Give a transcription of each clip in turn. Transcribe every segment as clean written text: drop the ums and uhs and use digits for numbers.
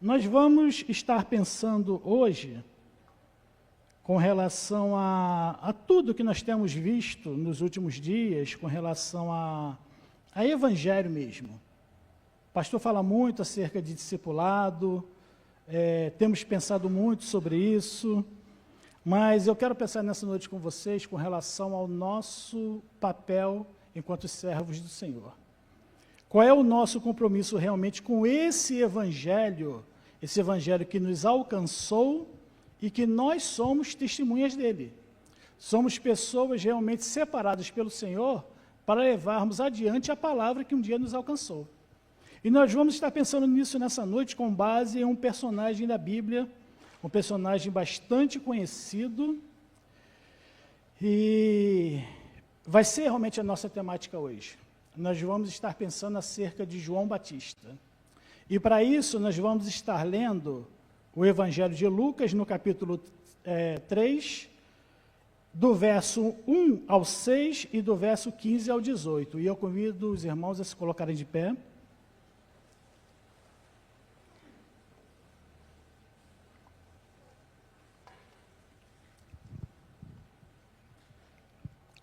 Nós vamos estar pensando hoje com relação a tudo que nós temos visto nos últimos dias, com relação a evangelho mesmo. O pastor fala muito acerca de discipulado, temos pensado muito sobre isso, mas eu quero pensar nessa noite com vocês com relação ao nosso papel enquanto servos do Senhor. Qual é o nosso compromisso realmente com esse evangelho que nos alcançou e que nós somos testemunhas dele. Somos pessoas realmente separadas pelo Senhor para levarmos adiante a palavra que um dia nos alcançou. E nós vamos estar pensando nisso nessa noite com base em um personagem da Bíblia, um personagem bastante conhecido, e vai ser realmente a nossa temática hoje. Nós vamos estar pensando acerca de João Batista. E para isso nós vamos estar lendo o Evangelho de Lucas, no capítulo 3, do verso 1 ao 6 e do verso 15 ao 18. E eu convido os irmãos a se colocarem de pé.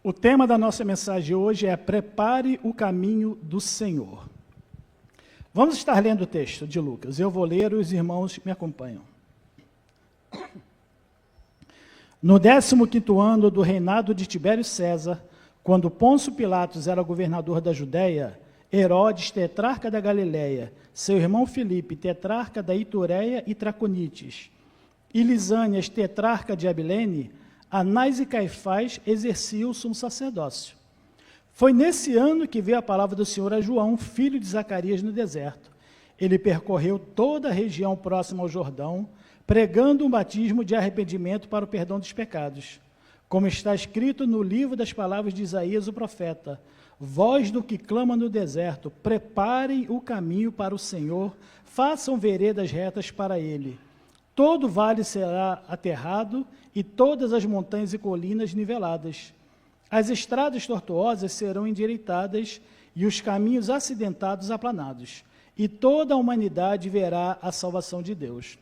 O tema da nossa mensagem hoje é Prepare o caminho do Senhor. Vamos estar lendo o texto de Lucas. Eu vou ler, os irmãos me acompanham. No 15º ano do reinado de Tibério César, quando Pôncio Pilatos era governador da Judéia, Herodes, tetrarca da Galiléia, seu irmão Filipe, tetrarca da Itureia e Traconites, e Lisânias, tetrarca de Abilene, Anás e Caifás exerciam o sumo sacerdócio. Foi nesse ano que veio a palavra do Senhor a João, filho de Zacarias, no deserto. Ele percorreu toda a região próxima ao Jordão, pregando um batismo de arrependimento para o perdão dos pecados. Como está escrito no livro das palavras de Isaías, o profeta: voz do que clama no deserto, preparem o caminho para o Senhor, façam veredas retas para ele. Todo vale será aterrado e todas as montanhas e colinas niveladas. As estradas tortuosas serão endireitadas e os caminhos acidentados aplanados. E toda a humanidade verá a salvação de Deus.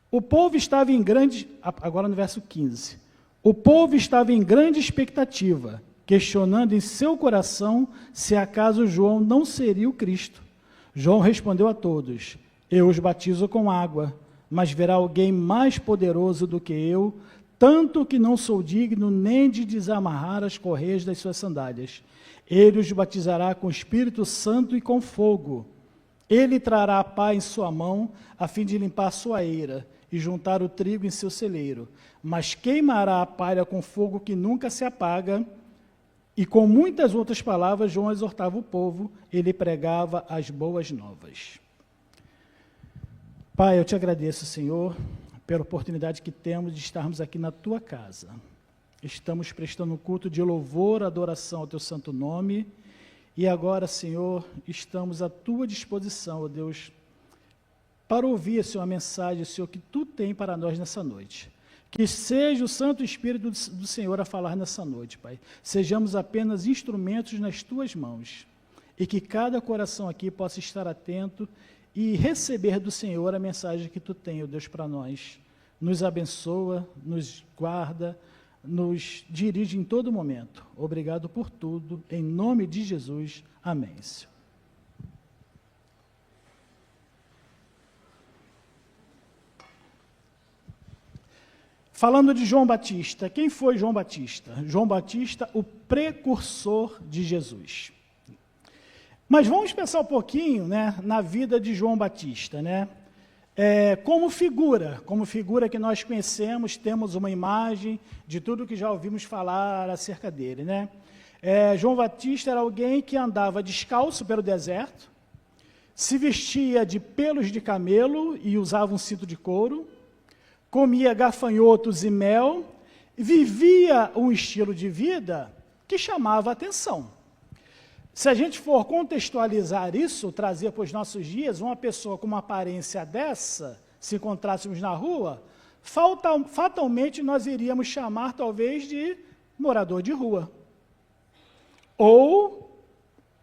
O povo estava em grande... Agora no verso 15. O povo estava em grande expectativa, questionando em seu coração se acaso João não seria o Cristo. João respondeu a todos: eu os batizo com água, mas virá alguém mais poderoso do que eu, tanto que não sou digno nem de desamarrar as correias das suas sandálias. Ele os batizará com o Espírito Santo e com fogo. Ele trará a pá em sua mão, a fim de limpar sua eira e juntar o trigo em seu celeiro, mas queimará a palha com fogo que nunca se apaga. E com muitas outras palavras, João exortava o povo, ele pregava as boas novas. Pai, eu te agradeço, Senhor, pela oportunidade que temos de estarmos aqui na tua casa. Estamos prestando um culto de louvor, adoração ao teu santo nome, e agora, Senhor, estamos à tua disposição, ó Deus, para ouvir, Senhor, a mensagem, Senhor, que tu tem para nós nessa noite. Que seja o Santo Espírito do Senhor a falar nessa noite, Pai. Sejamos apenas instrumentos nas tuas mãos, e que cada coração aqui possa estar atento e receber do Senhor a mensagem que tu tem, ó Deus, para nós. Nos abençoa, nos guarda, nos dirige em todo momento. Obrigado por tudo, em nome de Jesus. Amém. Falando de João Batista, quem foi João Batista? João Batista, o precursor de Jesus. Mas vamos pensar um pouquinho, né, na vida de João Batista, né? Como figura que nós conhecemos, temos uma imagem de tudo que já ouvimos falar acerca dele, né? João Batista era alguém que andava descalço pelo deserto, se vestia de pelos de camelo e usava um cinto de couro, comia gafanhotos e mel, vivia um estilo de vida que chamava a atenção. Se a gente for contextualizar isso, trazer para os nossos dias, uma pessoa com uma aparência dessa, se encontrássemos na rua, fatalmente nós iríamos chamar talvez de morador de rua. Ou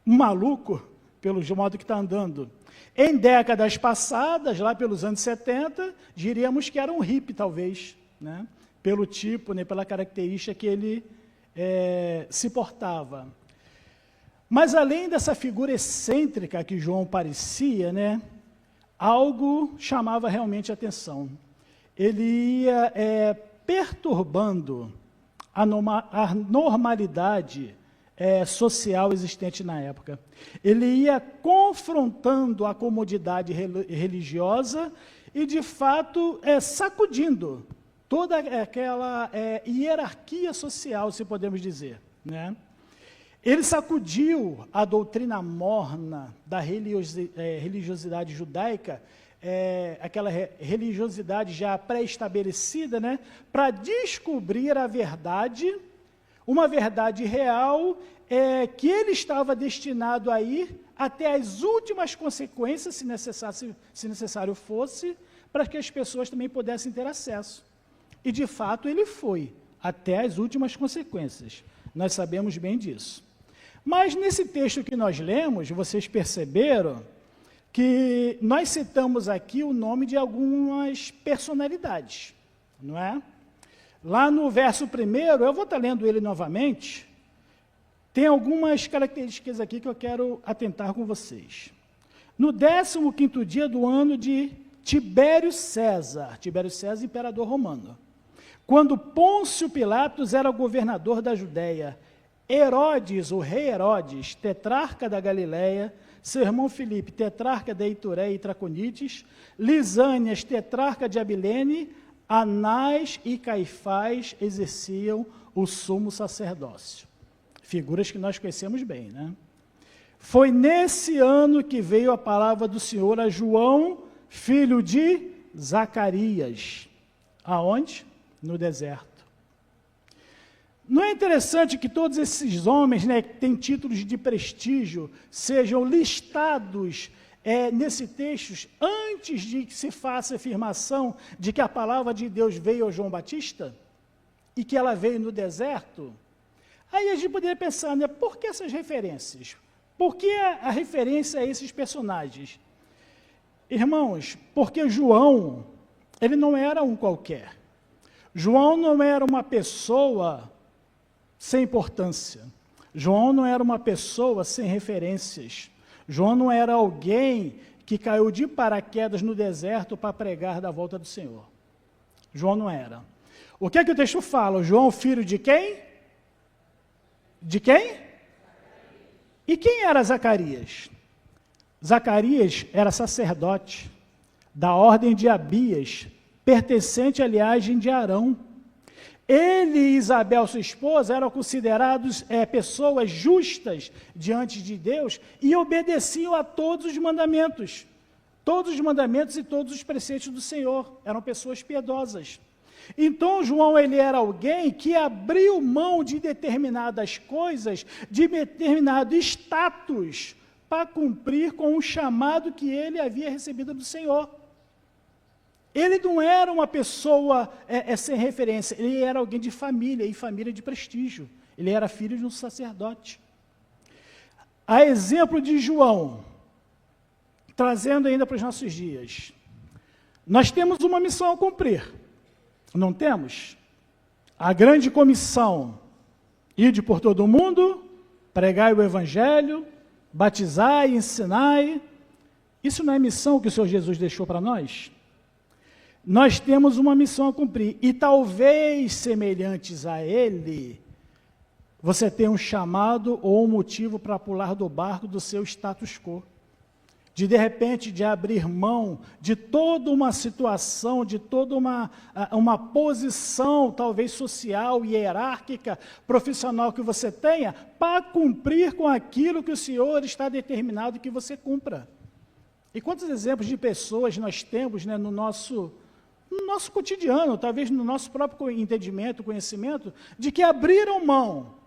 um maluco, pelo modo que está andando. Em décadas passadas, lá pelos anos 70, diríamos que era um hippie, talvez, né? Pelo tipo, né, pela característica que ele se portava. Mas, além dessa figura excêntrica que João parecia, né, algo chamava realmente a atenção. Ele ia perturbando a normalidade social existente na época. Ele ia confrontando a comodidade religiosa e, de fato, sacudindo toda aquela hierarquia social, se podemos dizer, né? Ele sacudiu a doutrina morna da religiosidade judaica, aquela religiosidade já pré-estabelecida, né, para descobrir a verdade, uma verdade real, que ele estava destinado a ir até as últimas consequências, se necessário fosse, para que as pessoas também pudessem ter acesso. E, de fato, ele foi até as últimas consequências. Nós sabemos bem disso. Mas, nesse texto que nós lemos, vocês perceberam que nós citamos aqui o nome de algumas personalidades, não é? Lá no verso 1º, eu vou estar lendo ele novamente, tem algumas características aqui que eu quero atentar com vocês. No 15º dia do ano de Tibério César, imperador romano, quando Pôncio Pilatos era governador da Judéia, Herodes, o rei Herodes, tetrarca da Galileia, seu irmão Filipe, tetrarca da Itureia e Traconites, Lisânias, tetrarca de Abilene, Anás e Caifás exerciam o sumo sacerdócio. Figuras que nós conhecemos bem, né? Foi nesse ano que veio a palavra do Senhor a João, filho de Zacarias. Aonde? No deserto. Não é interessante que todos esses homens, né, que têm títulos de prestígio, sejam listados nesse texto antes de que se faça a afirmação de que a palavra de Deus veio a João Batista e que ela veio no deserto? Aí a gente poderia pensar, né, por que essas referências? Por que a referência a esses personagens? Irmãos, porque João, ele não era um qualquer. João não era uma pessoa sem importância. João não era uma pessoa sem referências. João não era alguém que caiu de paraquedas no deserto para pregar da volta do Senhor. João não era. O que é que o texto fala? João, filho de quem? De quem? E quem era Zacarias? Zacarias era sacerdote da ordem de Abias, pertencente à linhagem de Arão. Ele e Isabel, sua esposa, eram considerados pessoas justas diante de Deus e obedeciam a todos os mandamentos e todos os preceitos do Senhor. Eram pessoas piedosas. Então, João, ele era alguém que abriu mão de determinadas coisas, de determinado status, para cumprir com o chamado que ele havia recebido do Senhor. Ele não era uma pessoa sem referência, ele era alguém de família, e família de prestígio. Ele era filho de um sacerdote. A exemplo de João, trazendo ainda para os nossos dias, nós temos uma missão a cumprir, não temos? A grande comissão, ide por todo o mundo, pregai o evangelho, batizai, ensinai. Isso não é missão que o Senhor Jesus deixou para nós? Nós temos uma missão a cumprir, e talvez semelhantes a ele, você tenha um chamado ou um motivo para pular do barco do seu status quo, de repente, de abrir mão de toda uma situação, de toda uma posição, talvez social, hierárquica, profissional que você tenha, para cumprir com aquilo que o Senhor está determinado que você cumpra. E quantos exemplos de pessoas nós temos, né, no nosso cotidiano, talvez no nosso próprio entendimento, conhecimento, de que abriram mão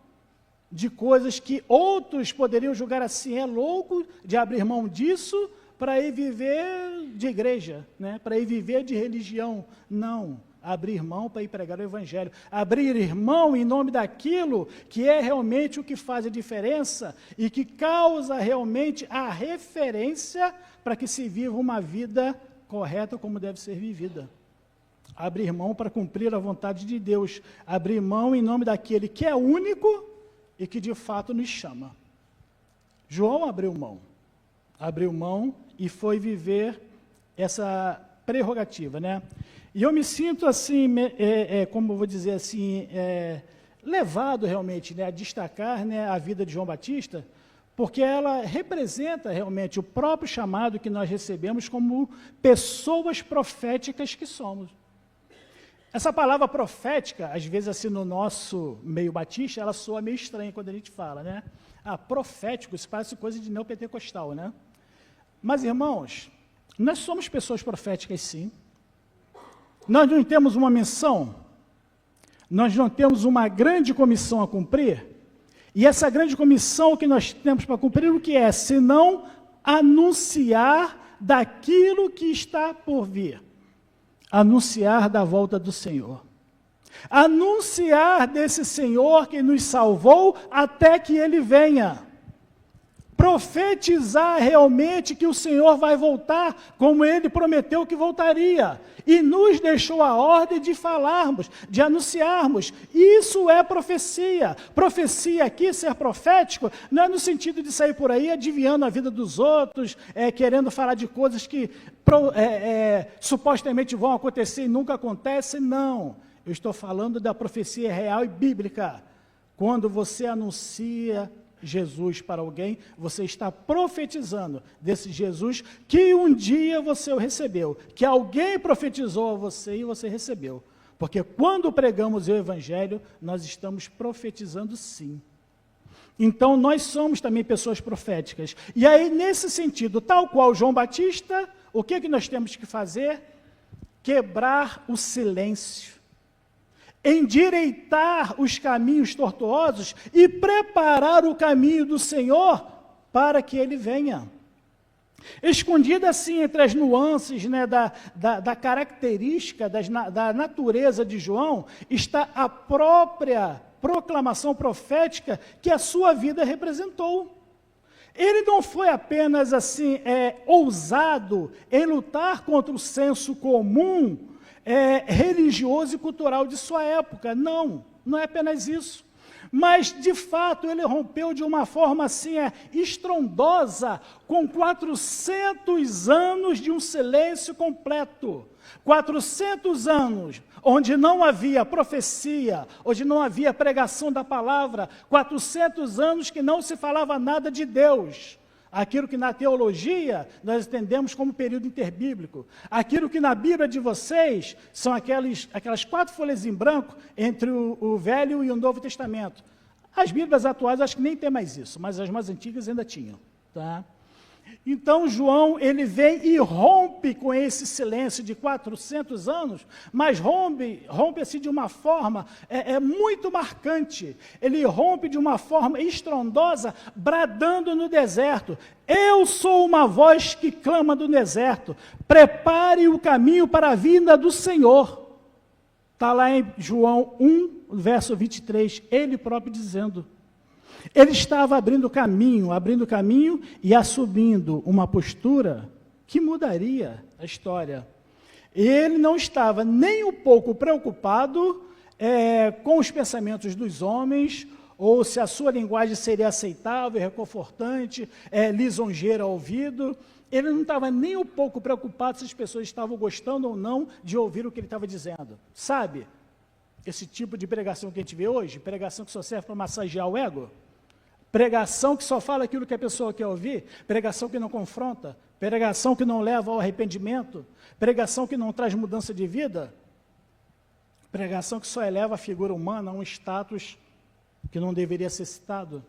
de coisas que outros poderiam julgar assim, é louco de abrir mão disso para ir viver de igreja, né? Para ir viver de religião. Não, abrir mão para ir pregar o Evangelho, abrir mão em nome daquilo que é realmente o que faz a diferença e que causa realmente a referência para que se viva uma vida correta como deve ser vivida. Abrir mão para cumprir a vontade de Deus, abrir mão em nome daquele que é único e que de fato nos chama. João abriu mão e foi viver essa prerrogativa, né? E eu me sinto assim, como eu vou dizer assim, levado realmente, né, a destacar, né, a vida de João Batista, porque ela representa realmente o próprio chamado que nós recebemos como pessoas proféticas que somos. Essa palavra profética, às vezes assim no nosso meio batista, ela soa meio estranha quando a gente fala, né? Profético, isso parece coisa de neopentecostal, né? Mas, irmãos, nós somos pessoas proféticas, sim. Nós não temos uma missão, nós não temos uma grande comissão a cumprir, e essa grande comissão que nós temos para cumprir, o que é? Senão anunciar daquilo que está por vir. Anunciar da volta do Senhor. Anunciar desse Senhor que nos salvou até que Ele venha. Profetizar realmente que o Senhor vai voltar, como Ele prometeu que voltaria. E nos deixou a ordem de falarmos, de anunciarmos. Isso é profecia. Profecia aqui, ser profético, não é no sentido de sair por aí adivinhando a vida dos outros, querendo falar de coisas que supostamente vão acontecer e nunca acontecem, não. Eu estou falando da profecia real e bíblica. Quando você anuncia Jesus para alguém, você está profetizando desse Jesus que um dia você o recebeu, que alguém profetizou a você e você recebeu. Porque quando pregamos o Evangelho, nós estamos profetizando sim. Então, nós somos também pessoas proféticas. E aí, nesse sentido, tal qual João Batista, o que que nós temos que fazer? Quebrar o silêncio. Endireitar os caminhos tortuosos e preparar o caminho do Senhor para que Ele venha. Escondida assim entre as nuances, né, da característica, da natureza de João, está a própria proclamação profética que a sua vida representou. Ele não foi apenas assim ousado em lutar contra o senso comum religioso e cultural de sua época. Não é apenas isso. Mas, de fato, ele rompeu de uma forma assim estrondosa, com 400 anos de um silêncio completo. 400 anos, onde não havia profecia, onde não havia pregação da palavra, 400 anos que não se falava nada de Deus. Aquilo que na teologia nós entendemos como período interbíblico. Aquilo que na Bíblia de vocês são aquelas 4 folhas em branco entre o Velho e o Novo Testamento. As Bíblias atuais acho que nem tem mais isso, mas as mais antigas ainda tinham. Tá? Então, João, ele vem e rompe com esse silêncio de 400 anos, mas rompe assim de uma forma muito marcante. Ele rompe de uma forma estrondosa, bradando no deserto. Eu sou uma voz que clama do deserto. Prepare o caminho para a vinda do Senhor. Está lá em João 1, verso 23, ele próprio dizendo. Ele estava abrindo caminho e assumindo uma postura que mudaria a história. Ele não estava nem um pouco preocupado com os pensamentos dos homens, ou se a sua linguagem seria aceitável, reconfortante, lisonjeira ao ouvido. Ele não estava nem um pouco preocupado se as pessoas estavam gostando ou não de ouvir o que ele estava dizendo. Sabe, esse tipo de pregação que a gente vê hoje, pregação que só serve para massagear o ego, pregação que só fala aquilo que a pessoa quer ouvir, pregação que não confronta, pregação que não leva ao arrependimento, pregação que não traz mudança de vida, pregação que só eleva a figura humana a um status que não deveria ser citado.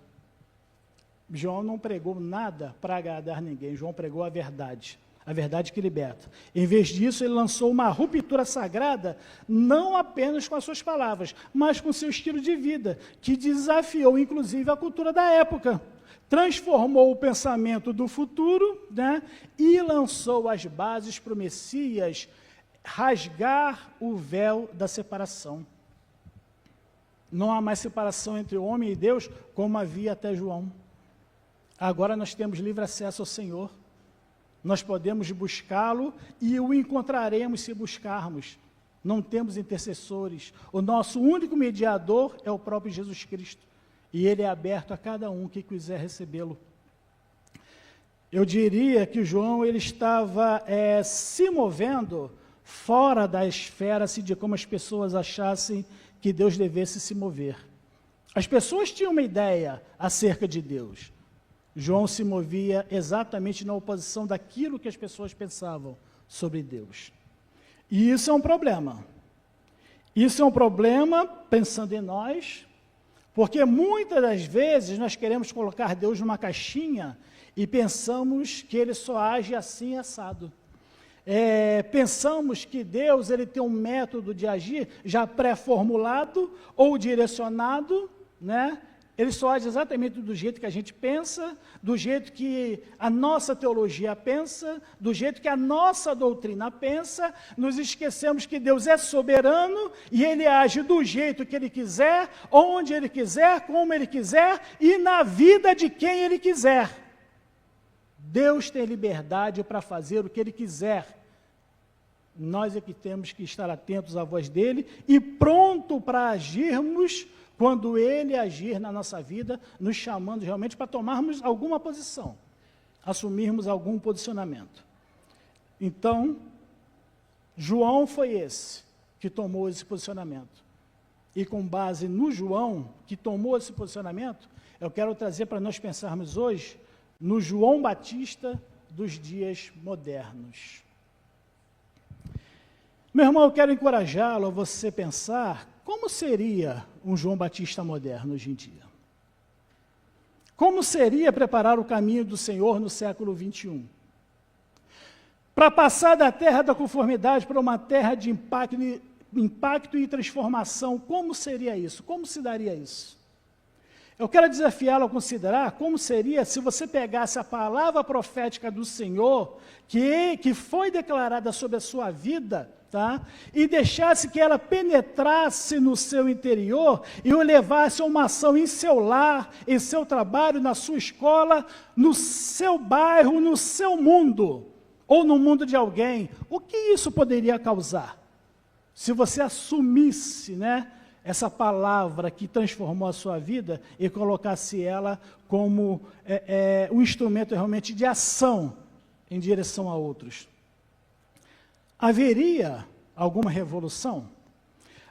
João não pregou nada para agradar ninguém, João pregou a verdade que liberta. Em vez disso, ele lançou uma ruptura sagrada, não apenas com as suas palavras, mas com seu estilo de vida, que desafiou, inclusive, a cultura da época. Transformou o pensamento do futuro, né, e lançou as bases para o Messias rasgar o véu da separação. Não há mais separação entre o homem e Deus, como havia até João. Agora nós temos livre acesso ao Senhor. Nós podemos buscá-lo e o encontraremos se buscarmos. Não temos intercessores. O nosso único mediador é o próprio Jesus Cristo. E ele é aberto a cada um que quiser recebê-lo. Eu diria que o João ele estava se movendo fora da esfera de como as pessoas achassem que Deus devesse se mover. As pessoas tinham uma ideia acerca de Deus. João se movia exatamente na oposição daquilo que as pessoas pensavam sobre Deus. E isso é um problema. Isso é um problema, pensando em nós, porque muitas das vezes nós queremos colocar Deus numa caixinha e pensamos que ele só age assim assado. Pensamos que Deus ele tem um método de agir já pré-formulado ou direcionado, né? Ele só age exatamente do jeito que a gente pensa, do jeito que a nossa teologia pensa, do jeito que a nossa doutrina pensa. Nos esquecemos que Deus é soberano e ele age do jeito que ele quiser, onde ele quiser, como ele quiser e na vida de quem ele quiser. Deus tem liberdade para fazer o que ele quiser. Nós é que temos que estar atentos à voz dele e pronto para agirmos quando ele agir na nossa vida, nos chamando realmente para tomarmos alguma posição, assumirmos algum posicionamento. Então, João foi esse que tomou esse posicionamento. E com base no João, que tomou esse posicionamento, eu quero trazer para nós pensarmos hoje no João Batista dos dias modernos. Meu irmão, eu quero encorajá-lo a você pensar como seria um João Batista moderno hoje em dia. Como seria preparar o caminho do Senhor no século 21? Para passar da terra da conformidade para uma terra de impacto e transformação, como seria isso? Como se daria isso? Eu quero desafiá-lo a considerar como seria se você pegasse a palavra profética do Senhor, que foi declarada sobre a sua vida, tá? E deixasse que ela penetrasse no seu interior e o levasse a uma ação em seu lar, em seu trabalho, na sua escola, no seu bairro, no seu mundo, ou no mundo de alguém. O que isso poderia causar? Se você assumisse, né, essa palavra que transformou a sua vida e colocasse ela como um instrumento realmente de ação em direção a outros. Haveria alguma revolução?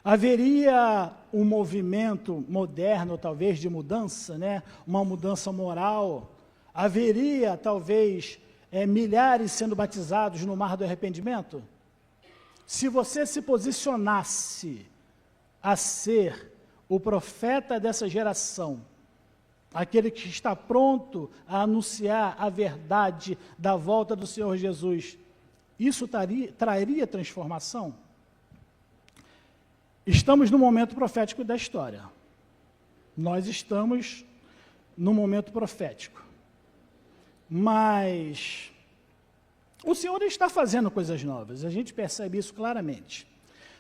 Haveria um movimento moderno, talvez, de mudança, né? Uma mudança moral? Haveria, talvez, milhares sendo batizados no mar do arrependimento? Se você se posicionasse a ser o profeta dessa geração, aquele que está pronto a anunciar a verdade da volta do Senhor Jesus, isso traria transformação? Estamos no momento profético da história. Nós estamos no momento profético. Mas o Senhor está fazendo coisas novas, a gente percebe isso claramente.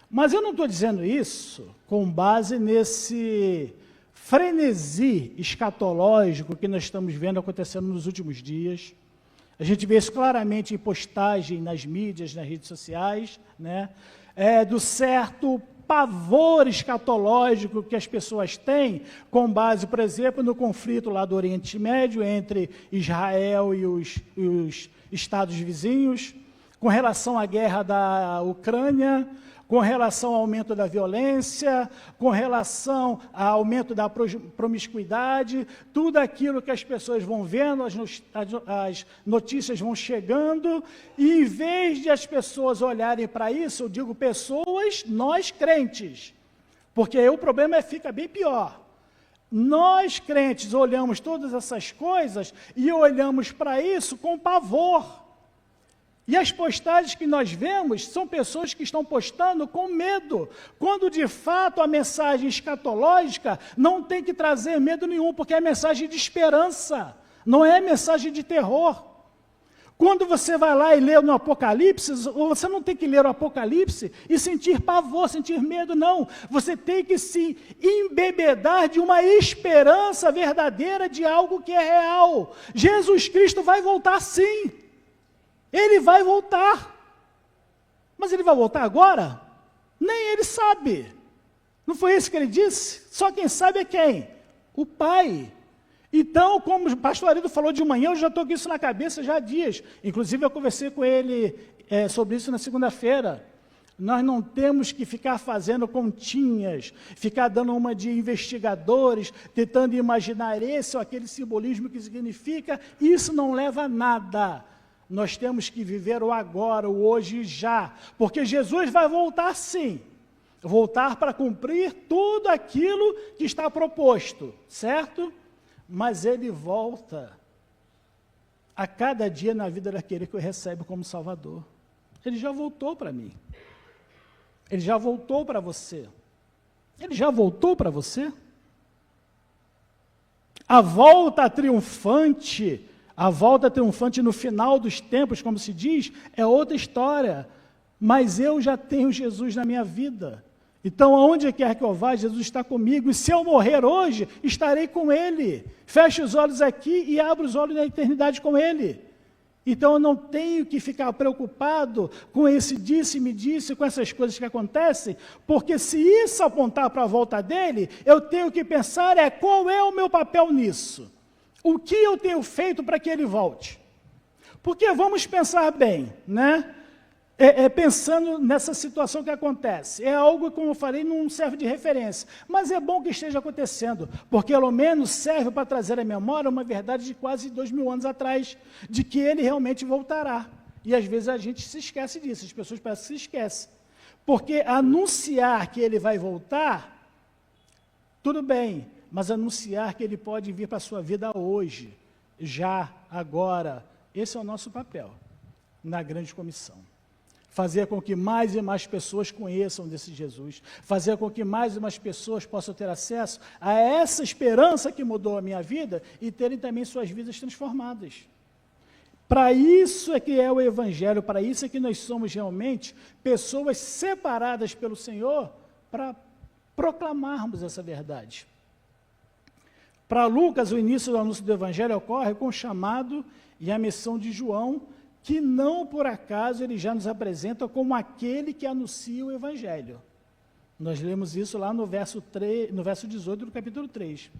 Mas eu não estou dizendo isso com base nesse frenesi escatológico que nós estamos vendo acontecendo nos últimos dias. A gente vê isso claramente em postagem nas mídias, nas redes sociais, né? Do certo pavor escatológico que as pessoas têm, com base, por exemplo, no conflito lá do Oriente Médio, entre Israel e os estados vizinhos, com relação à guerra da Ucrânia, com relação ao aumento da violência, com relação ao aumento da promiscuidade, tudo aquilo que as pessoas vão vendo, as notícias vão chegando, e em vez de as pessoas olharem para isso, eu digo pessoas, nós crentes, porque aí o problema fica bem pior. Nós crentes olhamos todas essas coisas e olhamos para isso com pavor. E as postagens que nós vemos são pessoas que estão postando com medo, quando de fato a mensagem escatológica não tem que trazer medo nenhum, porque é mensagem de esperança, não é mensagem de terror. Quando você vai lá e lê no Apocalipse, você não tem que ler o Apocalipse e sentir pavor, sentir medo, não. Você tem que se embebedar de uma esperança verdadeira de algo que é real. Jesus Cristo vai voltar sim. Ele vai voltar. Mas ele vai voltar agora? Nem ele sabe. Não foi isso que ele disse? Só quem sabe é quem? O Pai. Então, como o pastor Arido falou de manhã, eu já estou com isso na cabeça já há dias. Inclusive, eu conversei com ele sobre isso na segunda-feira. Nós não temos que ficar fazendo continhas, ficar dando uma de investigadores, tentando imaginar esse ou aquele simbolismo que significa. Isso não leva a nada. Nós temos que viver o agora, o hoje e já. Porque Jesus vai voltar sim. Voltar para cumprir tudo aquilo que está proposto, certo? Mas ele volta a cada dia na vida daquele que o recebe como Salvador. Ele já voltou para mim. Ele já voltou para você. Ele já voltou para você? A volta triunfante no final dos tempos, como se diz, é outra história. Mas eu já tenho Jesus na minha vida. Então, aonde quer que eu vá, Jesus está comigo. E se eu morrer hoje, estarei com Ele. Feche os olhos aqui e abra os olhos na eternidade com Ele. Então, eu não tenho que ficar preocupado com esse disse-me disse, com essas coisas que acontecem, porque se isso apontar para a volta dEle, eu tenho que pensar qual é o meu papel nisso. O que eu tenho feito para que Ele volte? Porque vamos pensar bem, né? Pensando nessa situação que acontece. É algo, como eu falei, não serve de referência. Mas é bom que esteja acontecendo, porque pelo menos serve para trazer à memória uma verdade de quase 2000 anos atrás, de que ele realmente voltará. E às vezes a gente se esquece disso, as pessoas parecem que se esquecem. Porque anunciar que ele vai voltar, tudo bem, mas anunciar que ele pode vir para a sua vida hoje, já, agora, esse é o nosso papel na grande comissão. Fazer com que mais e mais pessoas conheçam desse Jesus, fazer com que mais e mais pessoas possam ter acesso a essa esperança que mudou a minha vida e terem também suas vidas transformadas. Para isso é que é o Evangelho, para isso é que nós somos realmente pessoas separadas pelo Senhor para proclamarmos essa verdade. Para Lucas, o início do anúncio do Evangelho ocorre com o chamado e a missão de João, que não por acaso ele já nos apresenta como aquele que anuncia o Evangelho. Nós lemos isso lá no verso 18 do capítulo 3.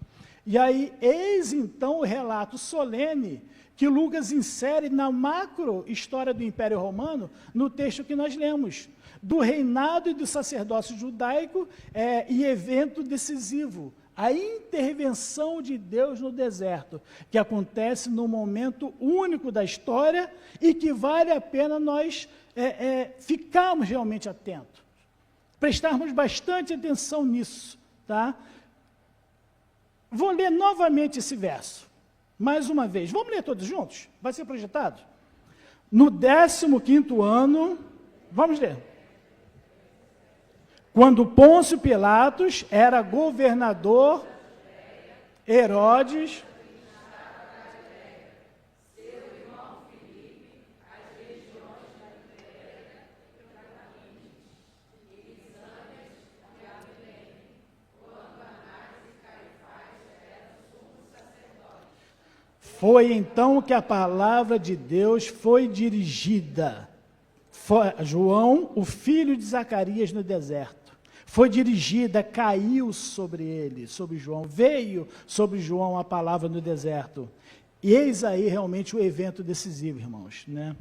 E aí, eis então o relato solene que Lucas insere na macro história do Império Romano, no texto que nós lemos, do reinado e do sacerdócio judaico e evento decisivo, a intervenção de Deus no deserto, que acontece num momento único da história e que vale a pena nós ficarmos realmente atentos, prestarmos bastante atenção nisso, tá? Vou ler novamente esse verso, mais uma vez. Vamos ler todos juntos? Vai ser projetado? No 15º ano, vamos ler. Quando Pôncio Pilatos era governador, Herodes, foi então que a palavra de Deus foi dirigida. João, o filho de Zacarias, no deserto. Foi dirigida, caiu sobre ele, sobre João. Veio sobre João a palavra no deserto. E eis aí realmente o evento decisivo, irmãos, né?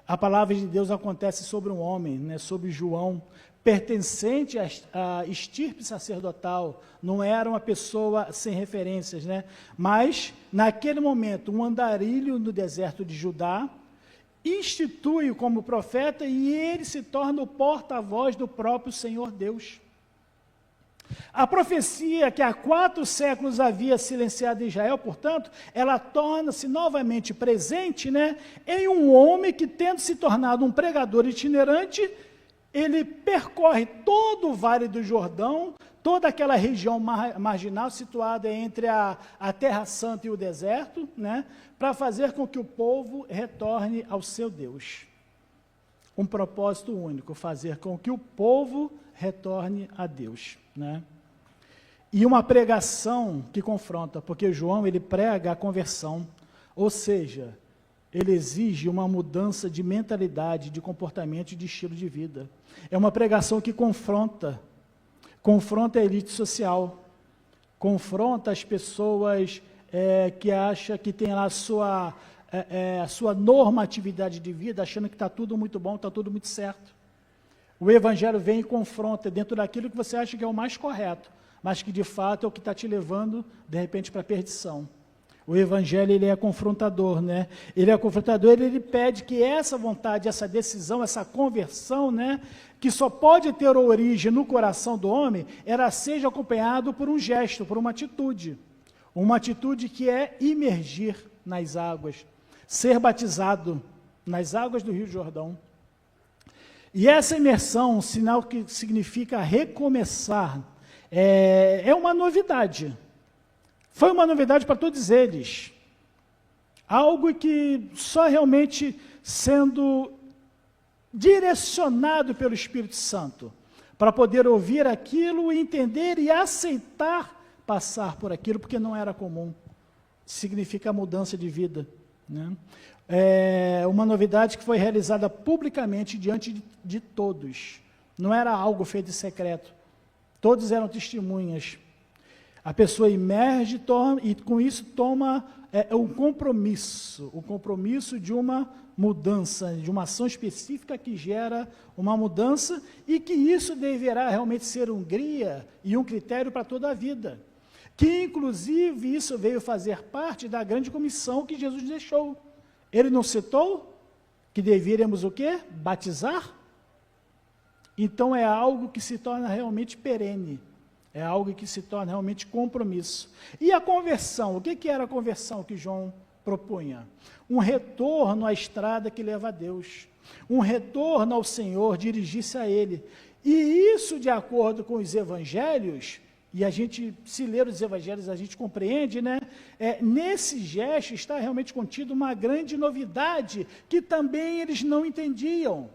A palavra de Deus acontece sobre um homem, né? Sobre João, pertencente à estirpe sacerdotal. Não era uma pessoa sem referências, né? Mas, naquele momento, um andarilho no deserto de Judá, institui-o como profeta e ele se torna o porta-voz do próprio Senhor Deus. A profecia que há 4 séculos havia silenciado Israel, portanto, ela torna-se novamente presente, né, em um homem que, tendo se tornado um pregador itinerante, ele percorre todo o Vale do Jordão, toda aquela região marginal situada entre a Terra Santa e o deserto, né, para fazer com que o povo retorne ao seu Deus. Um propósito único, fazer com que o povo retorne a Deus, né? E uma pregação que confronta, porque João, ele prega a conversão, ou seja, ele exige uma mudança de mentalidade, de comportamento e de estilo de vida. É uma pregação que confronta a elite social, confronta as pessoas que acham que tem lá a sua normatividade de vida, achando que está tudo muito bom, está tudo muito certo. O Evangelho vem e confronta dentro daquilo que você acha que é o mais correto, mas que de fato é o que está te levando, de repente, para a perdição. O Evangelho, ele é confrontador, né? Ele é confrontador, ele pede que essa vontade, essa decisão, essa conversão, né, que só pode ter origem no coração do homem, seja acompanhado por um gesto, por uma atitude que é imergir nas águas, ser batizado nas águas do Rio Jordão. E essa imersão, um sinal que significa recomeçar, é uma novidade. Foi uma novidade para todos eles. Algo que só realmente sendo direcionado pelo Espírito Santo, para poder ouvir aquilo, entender e aceitar passar por aquilo, porque não era comum. Significa mudança de vida, né? É uma novidade que foi realizada publicamente diante de todos. Não era algo feito em secreto. Todos eram testemunhas. A pessoa emerge e com isso toma o compromisso de uma mudança, de uma ação específica que gera uma mudança e que isso deverá realmente ser um guia e um critério para toda a vida. Que inclusive isso veio fazer parte da grande comissão que Jesus deixou. Ele não citou que deveríamos o quê? Batizar? Então é algo que se torna realmente perene, é algo que se torna realmente compromisso. E a conversão, o que era a conversão que João propunha? Um retorno à estrada que leva a Deus, um retorno ao Senhor, dirigir-se a Ele. E isso, de acordo com os evangelhos, e a gente, se ler os evangelhos, a gente compreende, né? Nesse gesto está realmente contido uma grande novidade, que também eles não entendiam,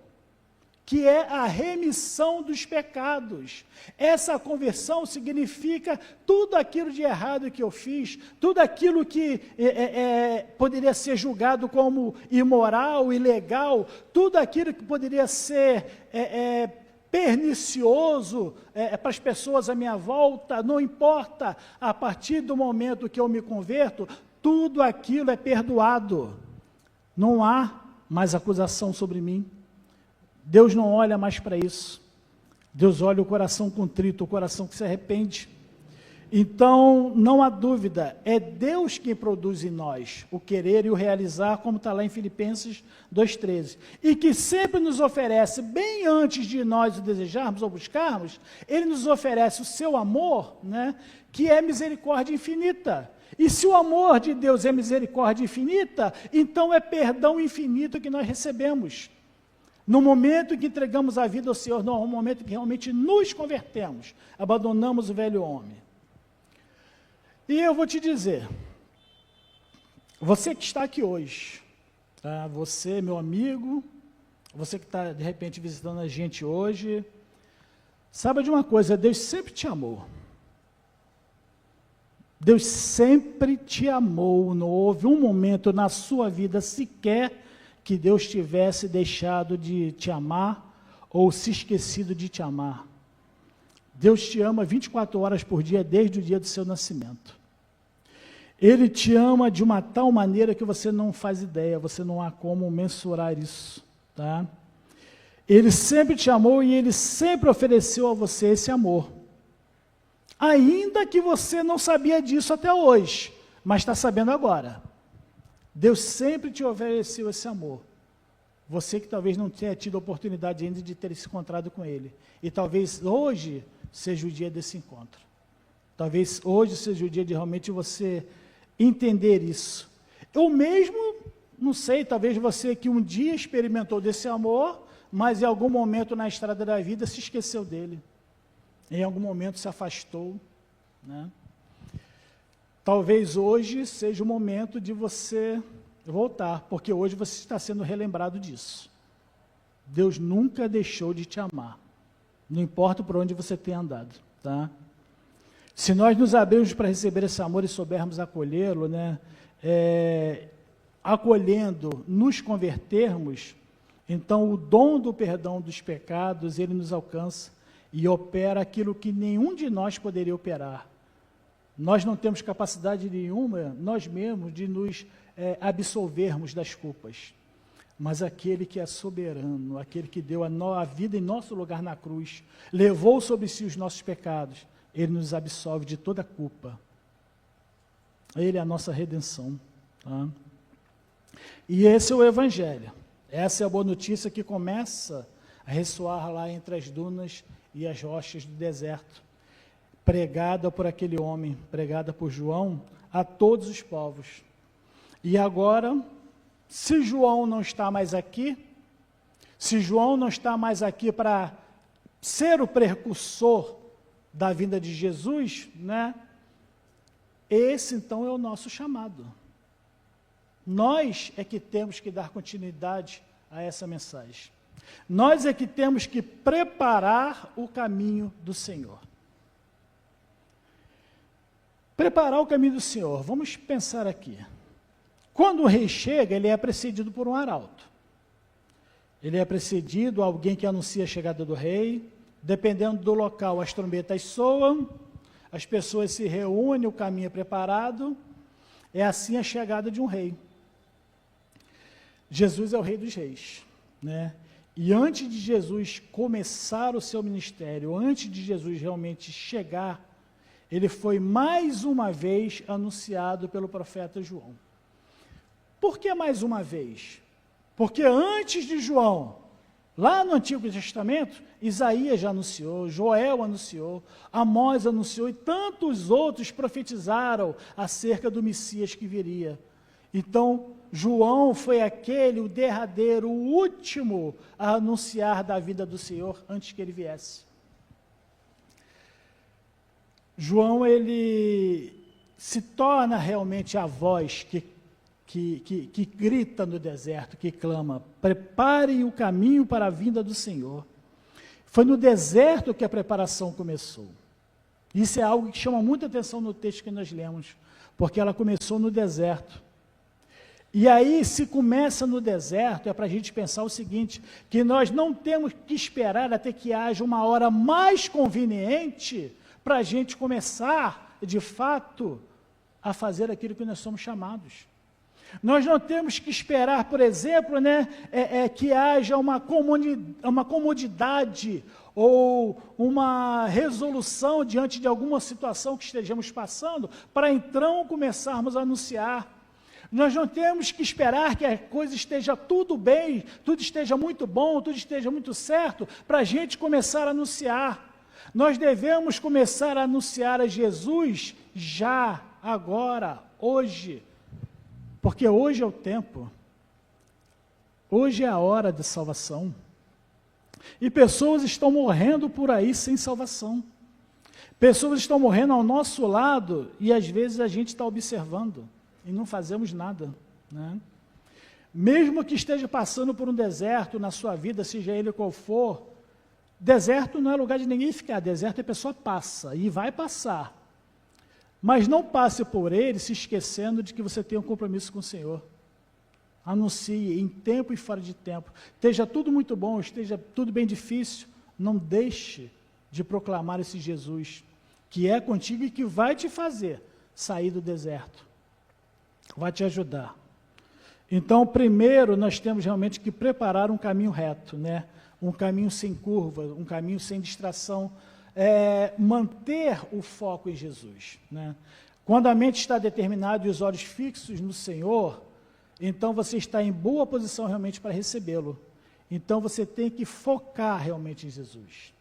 que é a remissão dos pecados. Essa conversão significa tudo aquilo de errado que eu fiz, tudo aquilo que poderia ser julgado como imoral, ilegal, tudo aquilo que poderia ser pernicioso para as pessoas à minha volta, não importa, a partir do momento que eu me converto, tudo aquilo é perdoado. Não há mais acusação sobre mim. Deus não olha mais para isso. Deus olha o coração contrito, o coração que se arrepende. Então, não há dúvida, é Deus quem produz em nós o querer e o realizar, como está lá em Filipenses 2,13. E que sempre nos oferece, bem antes de nós o desejarmos ou buscarmos, Ele nos oferece o seu amor, né, que é misericórdia infinita. E se o amor de Deus é misericórdia infinita, então é perdão infinito que nós recebemos. No momento em que entregamos a vida ao Senhor, no momento em que realmente nos convertemos, abandonamos o velho homem. E eu vou te dizer, você que está aqui hoje, tá? Você, meu amigo, você que está de repente visitando a gente hoje, saiba de uma coisa, Deus sempre te amou. Deus sempre te amou, não houve um momento na sua vida sequer que Deus tivesse deixado de te amar ou se esquecido de te amar. Deus te ama 24 horas por dia, desde o dia do seu nascimento. Ele te ama de uma tal maneira que você não faz ideia, você não há como mensurar isso, tá? Ele sempre te amou e Ele sempre ofereceu a você esse amor. Ainda que você não sabia disso até hoje, mas está sabendo agora. Deus sempre te ofereceu esse amor. Você que talvez não tenha tido a oportunidade ainda de ter se encontrado com Ele. E talvez hoje seja o dia desse encontro. Talvez hoje seja o dia de realmente você entender isso. Ou mesmo, não sei, talvez você que um dia experimentou desse amor, mas em algum momento na estrada da vida se esqueceu dele. Em algum momento se afastou, né? Talvez hoje seja o momento de você voltar, porque hoje você está sendo relembrado disso. Deus nunca deixou de te amar, não importa por onde você tenha andado, tá? Se nós nos abrirmos para receber esse amor e soubermos acolhê-lo, né, acolhendo, nos convertermos, então o dom do perdão dos pecados, ele nos alcança e opera aquilo que nenhum de nós poderia operar. Nós não temos capacidade nenhuma, nós mesmos, de nos absolvermos das culpas. Mas aquele que é soberano, aquele que deu a vida em nosso lugar na cruz, levou sobre si os nossos pecados, ele nos absolve de toda culpa. Ele é a nossa redenção. Tá? E esse é o Evangelho. Essa é a boa notícia que começa a ressoar lá entre as dunas e as rochas do deserto, pregada por aquele homem, pregada por João, a todos os povos. E agora, se João não está mais aqui, se João não está mais aqui para ser o precursor da vinda de Jesus, né? Esse então é o nosso chamado. Nós é que temos que dar continuidade a essa mensagem. Nós é que temos que preparar o caminho do Senhor. Preparar o caminho do Senhor. Vamos pensar aqui. Quando o rei chega, ele é precedido por um arauto. Ele é precedido, alguém que anuncia a chegada do rei. Dependendo do local, as trombetas soam, as pessoas se reúnem, o caminho é preparado. É assim a chegada de um rei. Jesus é o rei dos reis, né? E antes de Jesus começar o seu ministério, antes de Jesus realmente chegar, ele foi mais uma vez anunciado pelo profeta João. Por que mais uma vez? Porque antes de João, lá no Antigo Testamento, Isaías já anunciou, Joel anunciou, Amós anunciou e tantos outros profetizaram acerca do Messias que viria. Então, João foi aquele, o derradeiro, o último a anunciar da vida do Senhor antes que ele viesse. João, ele se torna realmente a voz que grita no deserto, que clama, preparem o caminho para a vinda do Senhor. Foi no deserto que a preparação começou. Isso é algo que chama muita atenção no texto que nós lemos, porque ela começou no deserto. E aí, se começa no deserto, é para a gente pensar o seguinte, que nós não temos que esperar até que haja uma hora mais conveniente para a gente começar, de fato, a fazer aquilo que nós somos chamados. Nós não temos que esperar, por exemplo, né, que haja uma comodidade ou uma resolução diante de alguma situação que estejamos passando, para então começarmos a anunciar. Nós não temos que esperar que a coisa esteja tudo bem, tudo esteja muito bom, tudo esteja muito certo, para a gente começar a anunciar. Nós devemos começar a anunciar a Jesus já, agora, hoje, porque hoje é o tempo, hoje é a hora de salvação. E pessoas estão morrendo por aí sem salvação. Pessoas estão morrendo ao nosso lado e às vezes a gente está observando e não fazemos nada, né? Mesmo que esteja passando por um deserto na sua vida, seja ele qual for, deserto não é lugar de ninguém ficar, deserto a pessoa passa e vai passar. Mas não passe por ele se esquecendo de que você tem um compromisso com o Senhor. Anuncie em tempo e fora de tempo. Esteja tudo muito bom, esteja tudo bem difícil, não deixe de proclamar esse Jesus, que é contigo e que vai te fazer sair do deserto. Vai te ajudar. Então, primeiro, nós temos realmente que preparar um caminho reto, né? Um caminho sem curva, um caminho sem distração, manter o foco em Jesus, né? Quando a mente está determinada e os olhos fixos no Senhor, então você está em boa posição realmente para recebê-lo. Então você tem que focar realmente em Jesus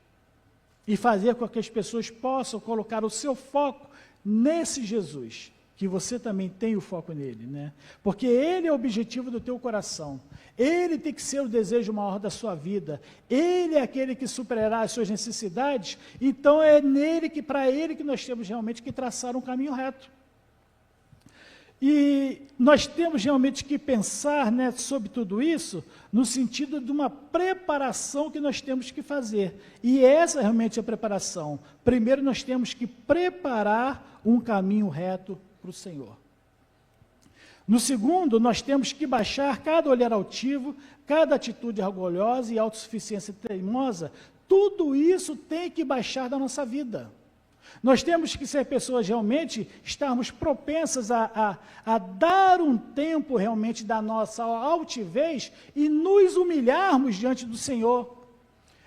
e fazer com que as pessoas possam colocar o seu foco nesse Jesus, que você também tenha o foco nele, né? Porque ele é o objetivo do teu coração. Ele tem que ser o desejo maior da sua vida. Ele é aquele que superará as suas necessidades. Então é nele que, para ele, que nós temos realmente que traçar um caminho reto. E nós temos realmente que pensar, né, sobre tudo isso no sentido de uma preparação que nós temos que fazer. E essa é realmente a preparação. Primeiro nós temos que preparar um caminho reto para o Senhor. No segundo, nós temos que baixar cada olhar altivo, cada atitude orgulhosa e autossuficiência teimosa. Tudo isso tem que baixar da nossa vida. Nós temos que ser pessoas realmente, estarmos propensas a dar um tempo realmente da nossa altivez e nos humilharmos diante do Senhor.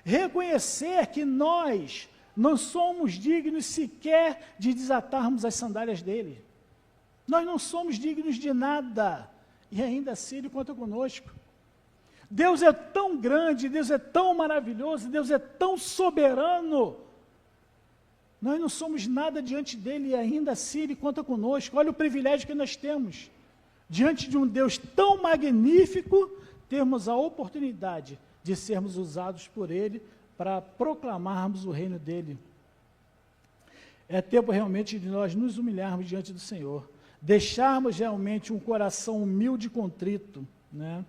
Reconhecer que nós não somos dignos sequer de desatarmos as sandálias dele. Nós não somos dignos de nada, e ainda assim ele conta conosco. Deus é tão grande, Deus é tão maravilhoso, Deus é tão soberano. Nós não somos nada diante dele, e ainda assim ele conta conosco. Olha o privilégio que nós temos. Diante de um Deus tão magnífico, termos a oportunidade de sermos usados por ele para proclamarmos o reino dele. É tempo realmente de nós nos humilharmos diante do Senhor. Deixarmos realmente um coração humilde e contrito, né?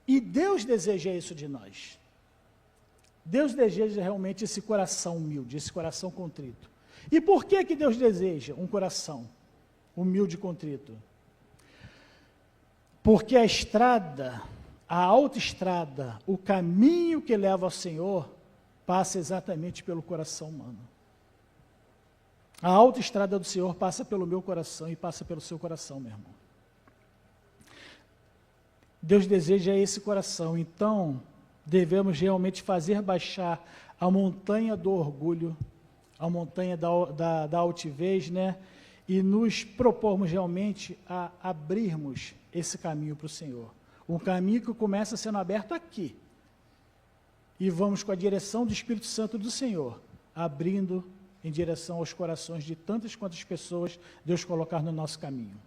E Deus deseja isso de nós. Deus deseja realmente esse coração humilde, esse coração contrito. E por que que Deus deseja um coração humilde e contrito? Porque a estrada, a autoestrada, o caminho que leva ao Senhor, passa exatamente pelo coração humano. A autoestrada do Senhor passa pelo meu coração e passa pelo seu coração, meu irmão. Deus deseja esse coração, então devemos realmente fazer baixar a montanha do orgulho, a montanha da altivez, né? E nos propormos realmente a abrirmos esse caminho para o Senhor. Um caminho que começa sendo aberto aqui. E vamos com a direção do Espírito Santo do Senhor, abrindo em direção aos corações de tantas quantas pessoas Deus colocar no nosso caminho.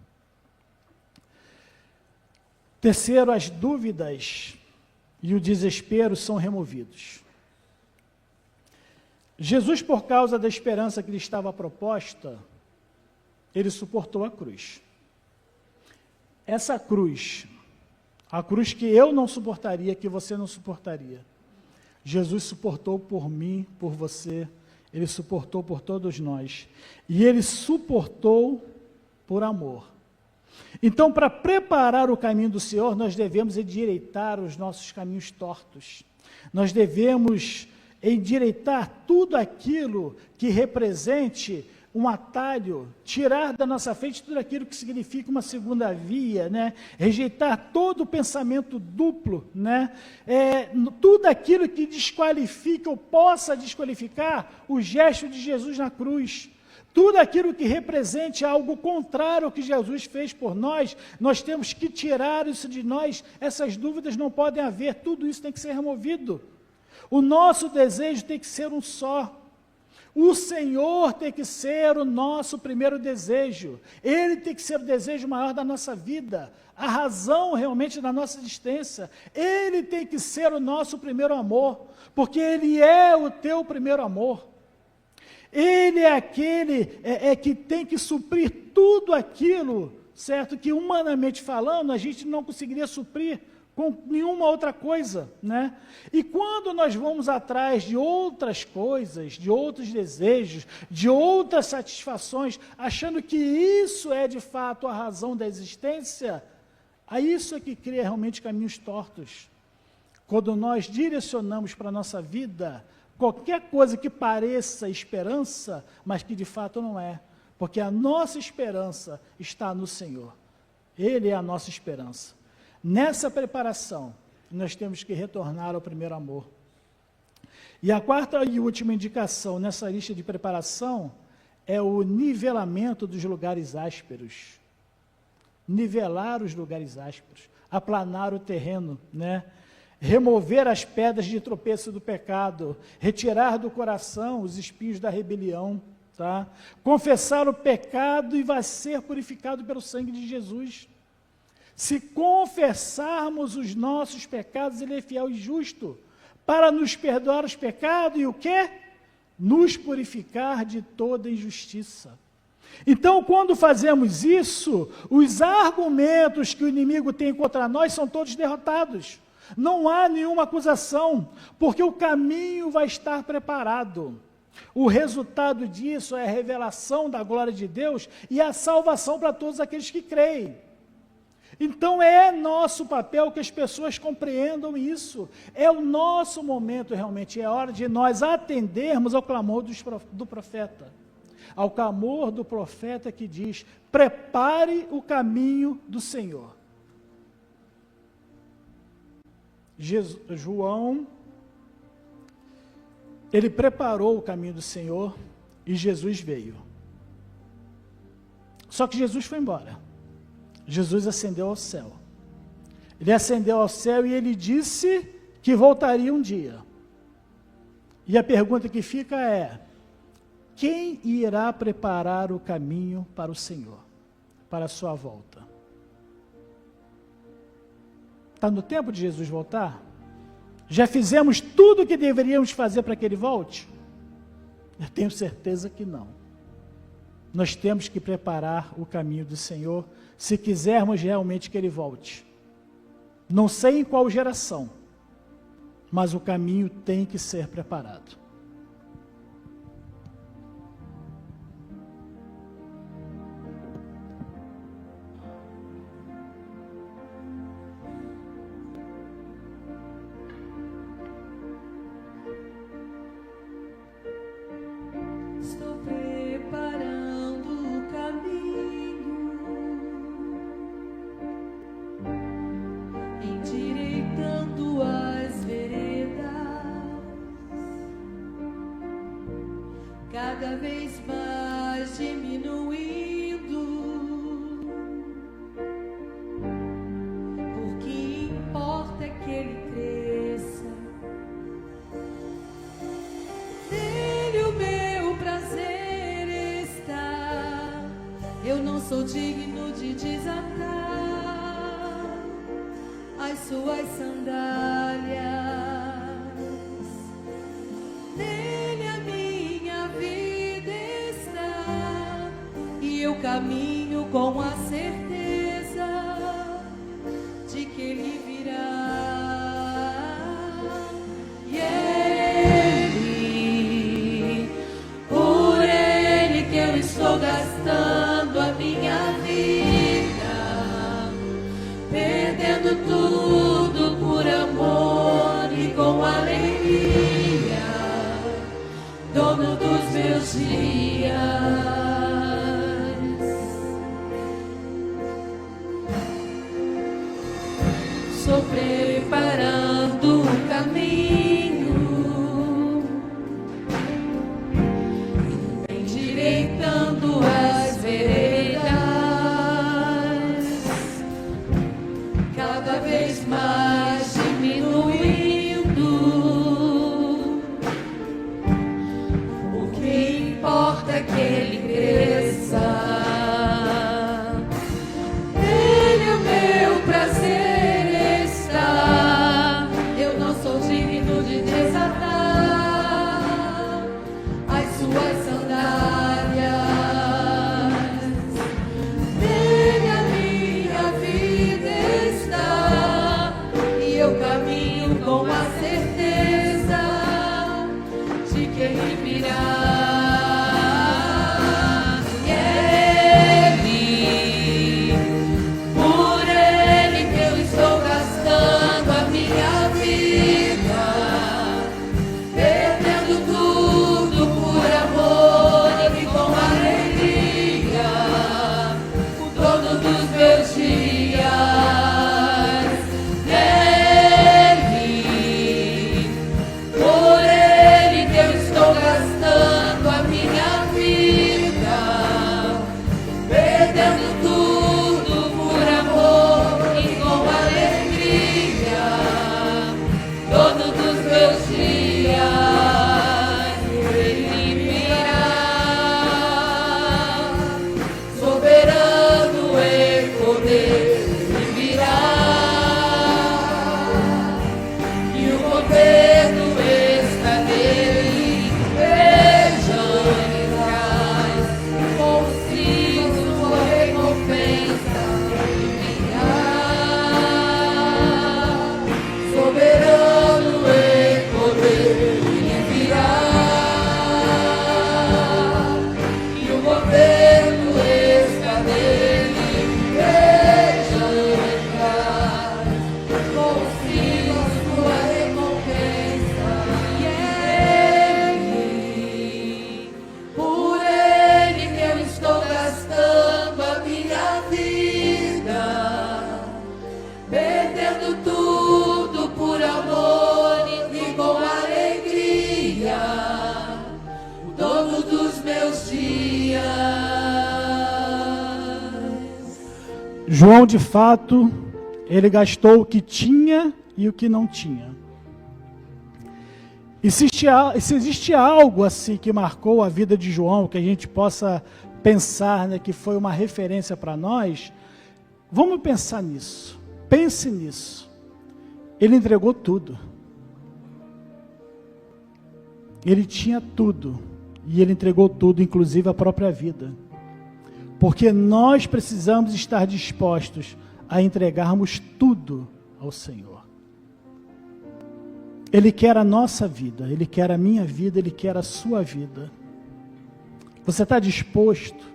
Terceiro, as dúvidas e o desespero são removidos. Jesus, por causa da esperança que lhe estava proposta, ele suportou a cruz. Essa cruz, a cruz que eu não suportaria, que você não suportaria, Jesus suportou por mim, por você, ele suportou por todos nós. E ele suportou por amor. Então, para preparar o caminho do Senhor, nós devemos endireitar os nossos caminhos tortos. Nós devemos endireitar tudo aquilo que represente um atalho, tirar da nossa frente tudo aquilo que significa uma segunda via, né? Rejeitar todo o pensamento duplo, né? Tudo aquilo que desqualifica ou possa desqualificar o gesto de Jesus na cruz. Tudo aquilo que represente algo contrário ao que Jesus fez por nós, nós temos que tirar isso de nós, essas dúvidas não podem haver, tudo isso tem que ser removido. O nosso desejo tem que ser um só. O Senhor tem que ser o nosso primeiro desejo. Ele tem que ser o desejo maior da nossa vida, a razão realmente da nossa existência. Ele tem que ser o nosso primeiro amor, porque Ele é o teu primeiro amor. Ele é aquele que tem que suprir tudo aquilo, certo? Que humanamente falando, a gente não conseguiria suprir com nenhuma outra coisa, né? E quando nós vamos atrás de outras coisas, de outros desejos, de outras satisfações, achando que isso é de fato a razão da existência, a isso é que cria realmente caminhos tortos. Quando nós direcionamos para a nossa vida qualquer coisa que pareça esperança, mas que de fato não é, porque a nossa esperança está no Senhor. Ele é a nossa esperança. Nessa preparação, nós temos que retornar ao primeiro amor. E a quarta e última indicação nessa lista de preparação é o nivelamento dos lugares ásperos. Nivelar os lugares ásperos, aplanar o terreno, né? Remover as pedras de tropeço do pecado, retirar do coração os espinhos da rebelião, Tá? Confessar o pecado e vai ser purificado pelo sangue de Jesus. Se confessarmos os nossos pecados, Ele é fiel e justo para nos perdoar os pecados e o quê? Nos purificar de toda injustiça. Então, quando fazemos isso, os argumentos que o inimigo tem contra nós são todos derrotados. Não há nenhuma acusação, porque o caminho vai estar preparado. O resultado disso é a revelação da glória de Deus e a salvação para todos aqueles que creem. Então é nosso papel que as pessoas compreendam isso. É o nosso momento realmente, é hora de nós atendermos ao clamor do profeta. Ao clamor do profeta que diz, prepare o caminho do Senhor. João, ele preparou o caminho do Senhor e Jesus veio. Só que Jesus foi embora. Jesus ascendeu ao céu. Ele ascendeu ao céu e ele disse que voltaria um dia. E a pergunta que fica é, quem irá preparar o caminho para o Senhor, para a sua volta? Está no tempo de Jesus voltar? Já fizemos tudo o que deveríamos fazer para que Ele volte? Eu tenho certeza que não. Nós temos que preparar o caminho do Senhor, se quisermos realmente que Ele volte. Não sei em qual geração, mas o caminho tem que ser preparado. Cada vez mais diminuindo, o que importa é que Ele cresça. Nele o meu prazer está. Eu não sou digno de desatar as suas sandálias. Caminho com a certeza de que Ele virá. E Ele, por Ele que eu estou gastando a minha vida, perdendo tudo por amor e com alegria, dono dos meus dias. Estou preparando o caminho, endireitando as veredas, cada vez mais diminuindo. O que importa é que Ele cresça. Ele é o meu prazer. Ele virá. João, de fato, ele gastou o que tinha e o que não tinha. E se existe algo assim que marcou a vida de João, que a gente possa pensar, né, que foi uma referência para nós, vamos pensar nisso. Pense nisso. Ele entregou tudo. Ele tinha tudo. E ele entregou tudo, inclusive a própria vida. Porque nós precisamos estar dispostos a entregarmos tudo ao Senhor. Ele quer a nossa vida, Ele quer a minha vida, Ele quer a sua vida. Você está disposto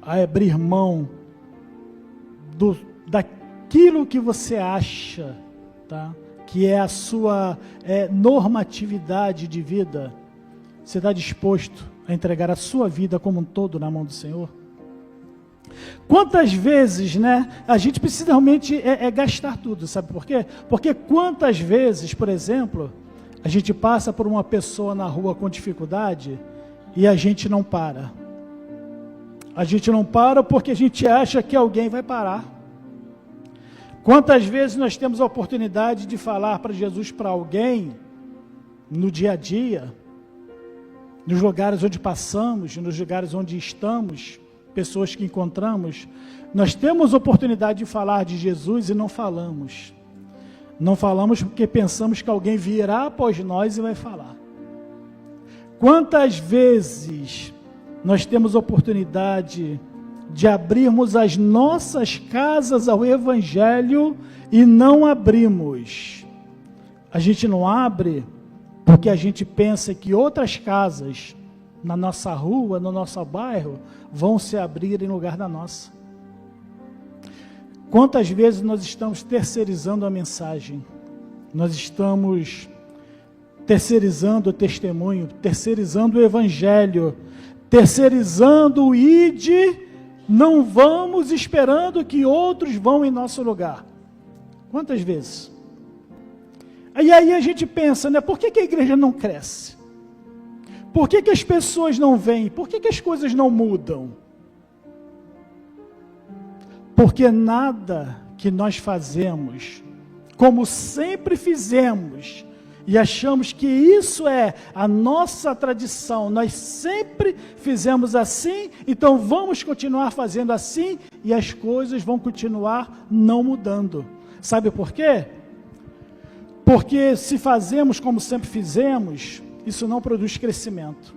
a abrir mão daquilo que você acha, tá? Que é a sua normatividade de vida? Você está disposto a entregar a sua vida como um todo na mão do Senhor? Quantas vezes, né, a gente precisa realmente gastar tudo, sabe por quê? Porque quantas vezes, por exemplo, a gente passa por uma pessoa na rua com dificuldade e a gente não para. A gente não para porque a gente acha que alguém vai parar. Quantas vezes nós temos a oportunidade de falar para Jesus para alguém no dia a dia, nos lugares onde passamos, nos lugares onde estamos, pessoas que encontramos, nós temos oportunidade de falar de Jesus e não falamos. Não falamos porque pensamos que alguém virá após nós e vai falar. Quantas vezes nós temos oportunidade de abrirmos as nossas casas ao Evangelho e não abrimos? A gente não abre porque a gente pensa que outras casas na nossa rua, no nosso bairro, vão se abrir em lugar da nossa. Quantas vezes nós estamos terceirizando a mensagem? Nós estamos terceirizando o testemunho, terceirizando o evangelho, terceirizando o ide, não vamos esperando que outros vão em nosso lugar. Quantas vezes? E aí a gente pensa, né, por que a igreja não cresce? Por que as pessoas não vêm? Por que as coisas não mudam? Porque nada que nós fazemos, como sempre fizemos, e achamos que isso é a nossa tradição, nós sempre fizemos assim, então vamos continuar fazendo assim, e as coisas vão continuar não mudando. Sabe por quê? Porque se fazemos como sempre fizemos, isso não produz crescimento.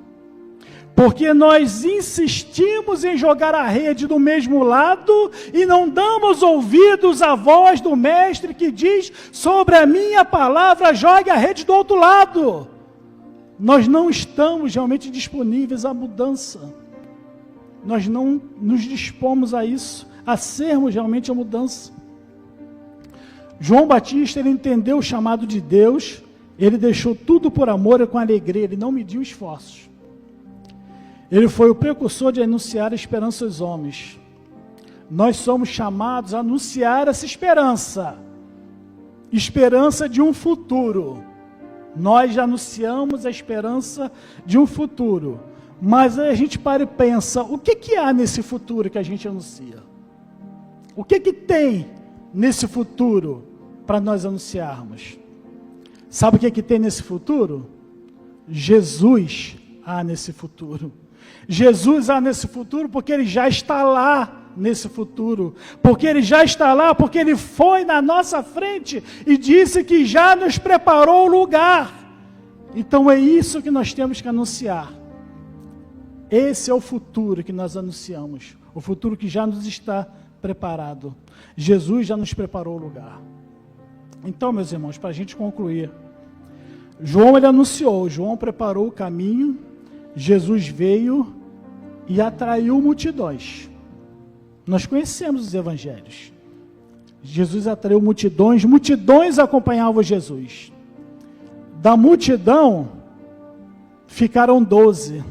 Porque nós insistimos em jogar a rede do mesmo lado e não damos ouvidos à voz do mestre que diz: sobre a minha palavra, jogue a rede do outro lado. Nós não estamos realmente disponíveis à mudança. Nós não nos dispomos a isso, a sermos realmente a mudança. João Batista, ele entendeu o chamado de Deus. Ele deixou tudo por amor e com alegria, ele não mediu esforços. Ele foi o precursor de anunciar a esperança aos homens. Nós somos chamados a anunciar essa esperança. Esperança de um futuro. Nós já anunciamos a esperança de um futuro. Mas aí a gente para e pensa, o que há nesse futuro que a gente anuncia? O que tem nesse futuro para nós anunciarmos? Sabe o que tem nesse futuro? Jesus há nesse futuro. Jesus há nesse futuro porque Ele já está lá nesse futuro. Porque Ele já está lá, porque Ele foi na nossa frente e disse que já nos preparou o lugar. Então é isso que nós temos que anunciar. Esse é o futuro que nós anunciamos. O futuro que já nos está preparado. Jesus já nos preparou o lugar. Então, meus irmãos, para a gente concluir, João ele anunciou, João preparou o caminho, Jesus veio e atraiu multidões. Nós conhecemos os evangelhos. Jesus atraiu multidões, multidões acompanhavam Jesus. Da multidão, ficaram 12.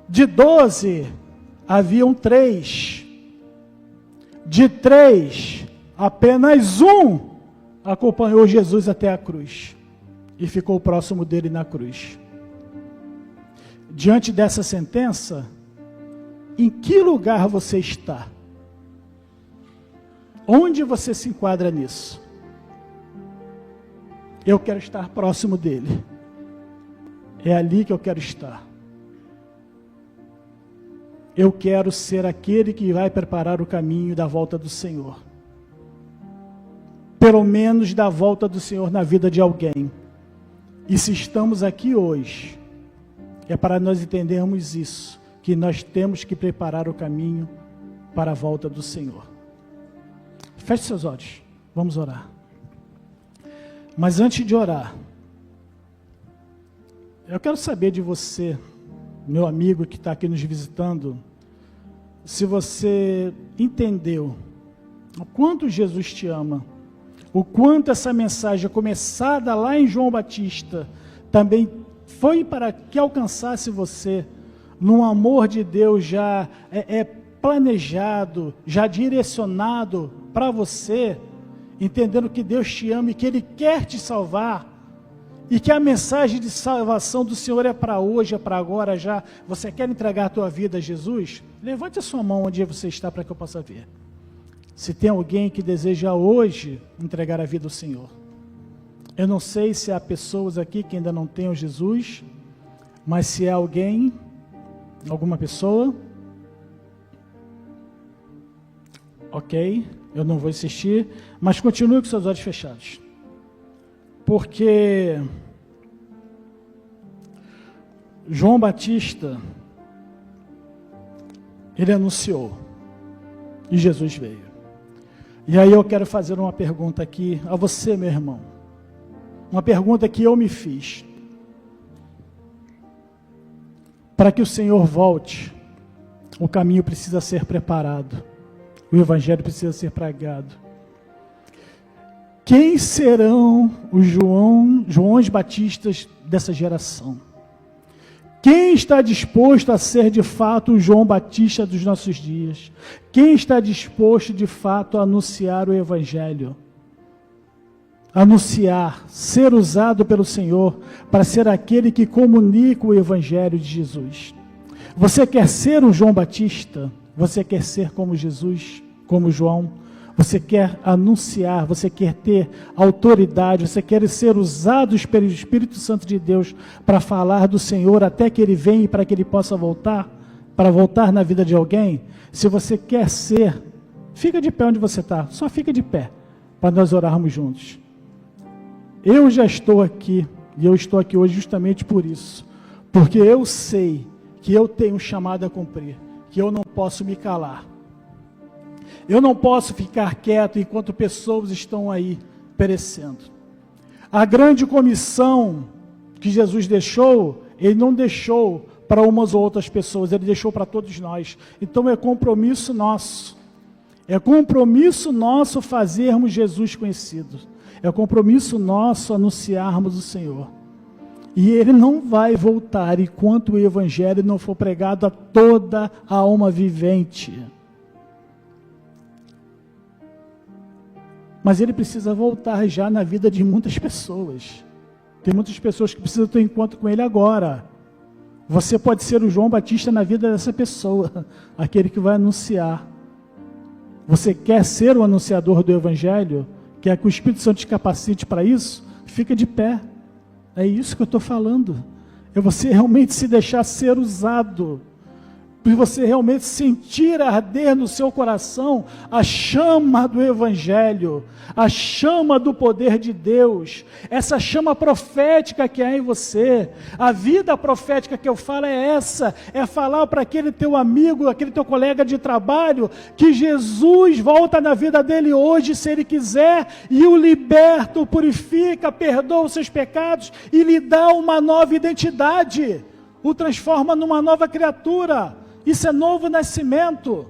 De 12, haviam 3. De 3, apenas um acompanhou Jesus até a cruz e ficou próximo dele na cruz. Diante dessa sentença, em que lugar você está? Onde você se enquadra nisso? Eu quero estar próximo dele. É ali que eu quero estar. Eu quero ser aquele que vai preparar o caminho da volta do Senhor. Pelo menos da volta do Senhor na vida de alguém. E se estamos aqui hoje, é para nós entendermos isso, que nós temos que preparar o caminho para a volta do Senhor. Feche seus olhos, vamos orar. Mas antes de orar, eu quero saber de você, meu amigo que está aqui nos visitando, se você entendeu o quanto Jesus te ama, o quanto essa mensagem começada lá em João Batista também foi para que alcançasse você num amor de Deus já planejado, já direcionado para você, entendendo que Deus te ama e que Ele quer te salvar, e que a mensagem de salvação do Senhor é para hoje, é para agora já. Você quer entregar a tua vida a Jesus? Levante a sua mão onde você está para que eu possa ver. Se tem alguém que deseja hoje entregar a vida ao Senhor. Eu não sei se há pessoas aqui que ainda não têm o Jesus, mas se é alguém, alguma pessoa, ok, eu não vou insistir, mas continue com seus olhos fechados. Porque João Batista, ele anunciou, e Jesus veio. E aí eu quero fazer uma pergunta aqui a você, meu irmão. Uma pergunta que eu me fiz. Para que o Senhor volte, o caminho precisa ser preparado. O Evangelho precisa ser pregado. Quem serão os Joões Batistas dessa geração? Quem está disposto a ser de fato o João Batista dos nossos dias? Quem está disposto de fato a anunciar o Evangelho? Anunciar, ser usado pelo Senhor para ser aquele que comunica o Evangelho de Jesus. Você quer ser um João Batista? Você quer ser como Jesus, como João? Você quer anunciar, você quer ter autoridade, você quer ser usado pelo Espírito Santo de Deus para falar do Senhor até que Ele venha e para que Ele possa voltar, para voltar na vida de alguém? Se você quer ser, fica de pé onde você está, só fica de pé, para nós orarmos juntos. Eu já estou aqui, e eu estou aqui hoje justamente por isso, porque eu sei que eu tenho um chamado a cumprir, que eu não posso me calar. Eu não posso ficar quieto enquanto pessoas estão aí perecendo. A grande comissão que Jesus deixou, Ele não deixou para umas ou outras pessoas, Ele deixou para todos nós. Então é compromisso nosso. É compromisso nosso fazermos Jesus conhecido. É compromisso nosso anunciarmos o Senhor. E Ele não vai voltar enquanto o Evangelho não for pregado a toda a alma vivente. Mas Ele precisa voltar já na vida de muitas pessoas. Tem muitas pessoas que precisam ter um encontro com Ele agora. Você pode ser o João Batista na vida dessa pessoa, aquele que vai anunciar. Você quer ser o anunciador do Evangelho? Quer que o Espírito Santo te capacite para isso? Fica de pé. É isso que eu estou falando. É você realmente se deixar ser usado. E você realmente sentir arder no seu coração a chama do Evangelho, a chama do poder de Deus, essa chama profética que há em você. A vida profética que eu falo é essa, é falar para aquele teu amigo, aquele teu colega de trabalho, que Jesus volta na vida dele hoje, se ele quiser, e o liberta, o purifica, perdoa os seus pecados e lhe dá uma nova identidade, o transforma numa nova criatura. Isso é novo nascimento.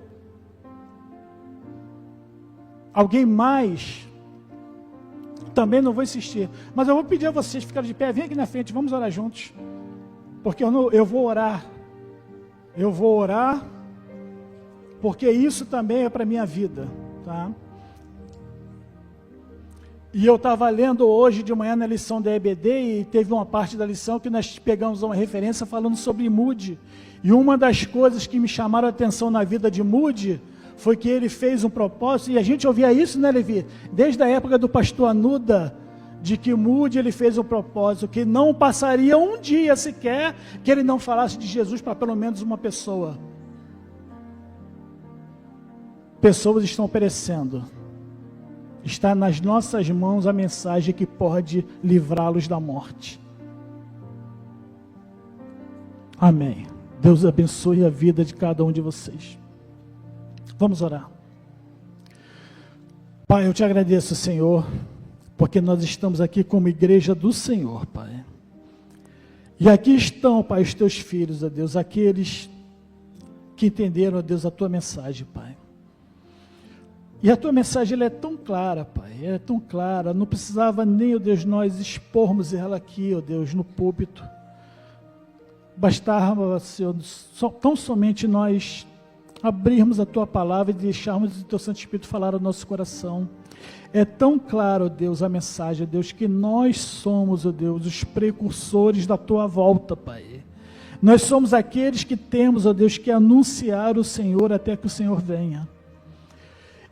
Alguém mais? Também não vou insistir. Mas eu vou pedir a vocês ficarem de pé. Vem aqui na frente, vamos orar juntos. Porque eu vou orar. Eu vou orar. Porque isso também é para a minha vida. Tá? E eu estava lendo hoje de manhã na lição da EBD e teve uma parte da lição que nós pegamos uma referência falando sobre Moody. E uma das coisas que me chamaram a atenção na vida de Moody foi que ele fez um propósito, e a gente ouvia isso, né, Levi? Desde a época do pastor Anuda, de que Moody, ele fez um propósito, que não passaria um dia sequer que ele não falasse de Jesus para pelo menos uma pessoa. Pessoas estão perecendo. Está nas nossas mãos a mensagem que pode livrá-los da morte. Amém. Deus abençoe a vida de cada um de vocês. Vamos orar. Pai, eu te agradeço, Senhor, porque nós estamos aqui como igreja do Senhor, Pai. E aqui estão, Pai, os teus filhos, ó Deus, aqueles que entenderam, ó Deus, a tua mensagem, Pai. E a tua mensagem, ela é tão clara, Pai, ela é tão clara, não precisava nem, ó Deus, nós expormos ela aqui, ó Deus, no púlpito. Bastava, Senhor, tão somente nós abrirmos a tua palavra e deixarmos o teu Santo Espírito falar ao nosso coração. É tão claro, ó Deus, a mensagem, ó Deus, que nós somos, ó Deus, os precursores da tua volta, Pai. Nós somos aqueles que temos, ó Deus, que anunciar o Senhor até que o Senhor venha.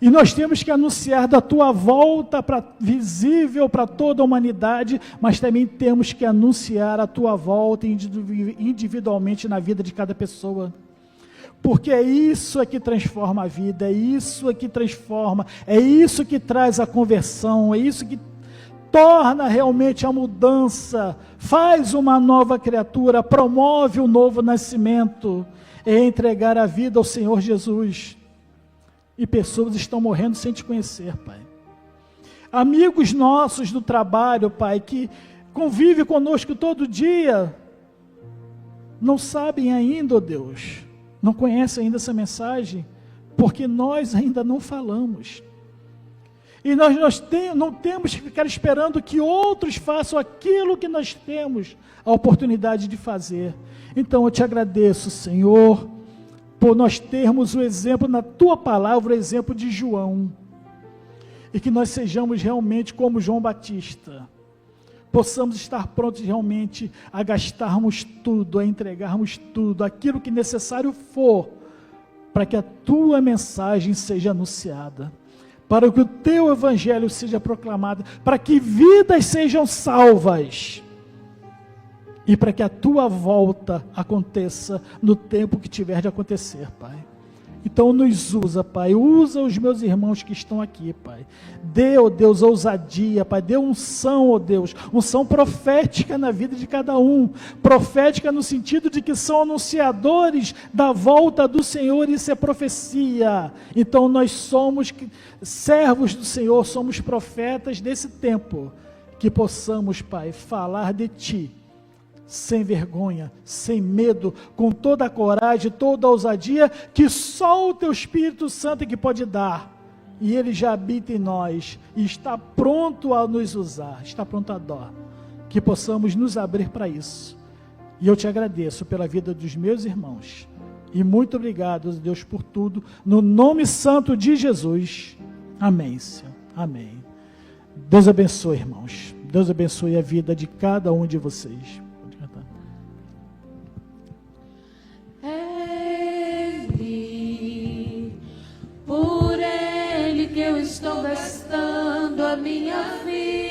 E nós temos que anunciar da tua volta visível para toda a humanidade, mas também temos que anunciar a tua volta individualmente na vida de cada pessoa. Porque é isso que transforma a vida, é isso que transforma, é isso que traz a conversão, é isso que torna realmente a mudança, faz uma nova criatura, promove um novo nascimento, é entregar a vida ao Senhor Jesus. E pessoas estão morrendo sem te conhecer, Pai. Amigos nossos do trabalho, Pai, que convivem conosco todo dia, não sabem ainda, ó Deus, não conhecem ainda essa mensagem, porque nós ainda não falamos. E nós não temos que ficar esperando que outros façam aquilo que nós temos a oportunidade de fazer. Então eu te agradeço, Senhor, por nós termos o exemplo na tua palavra, o exemplo de João, e que nós sejamos realmente como João Batista, possamos estar prontos realmente a gastarmos tudo, a entregarmos tudo, aquilo que necessário for, para que a tua mensagem seja anunciada, para que o teu evangelho seja proclamado, para que vidas sejam salvas, e para que a tua volta aconteça no tempo que tiver de acontecer, Pai. Então nos usa, Pai, usa os meus irmãos que estão aqui, Pai. Dê, ó Deus, ousadia, Pai, dê unção, ó Deus, unção profética na vida de cada um, profética no sentido de que são anunciadores da volta do Senhor, isso é profecia. Então nós somos servos do Senhor, somos profetas desse tempo, que possamos, Pai, falar de Ti, sem vergonha, sem medo, com toda a coragem, toda a ousadia, que só o Teu Espírito Santo é que pode dar, e Ele já habita em nós, e está pronto a nos usar, está pronto a dar, que possamos nos abrir para isso, e eu Te agradeço pela vida dos meus irmãos, e muito obrigado, Deus, por tudo, no nome santo de Jesus, amém, Senhor, amém. Deus abençoe, irmãos, Deus abençoe a vida de cada um de vocês. Por Ele que eu estou gastando a minha vida.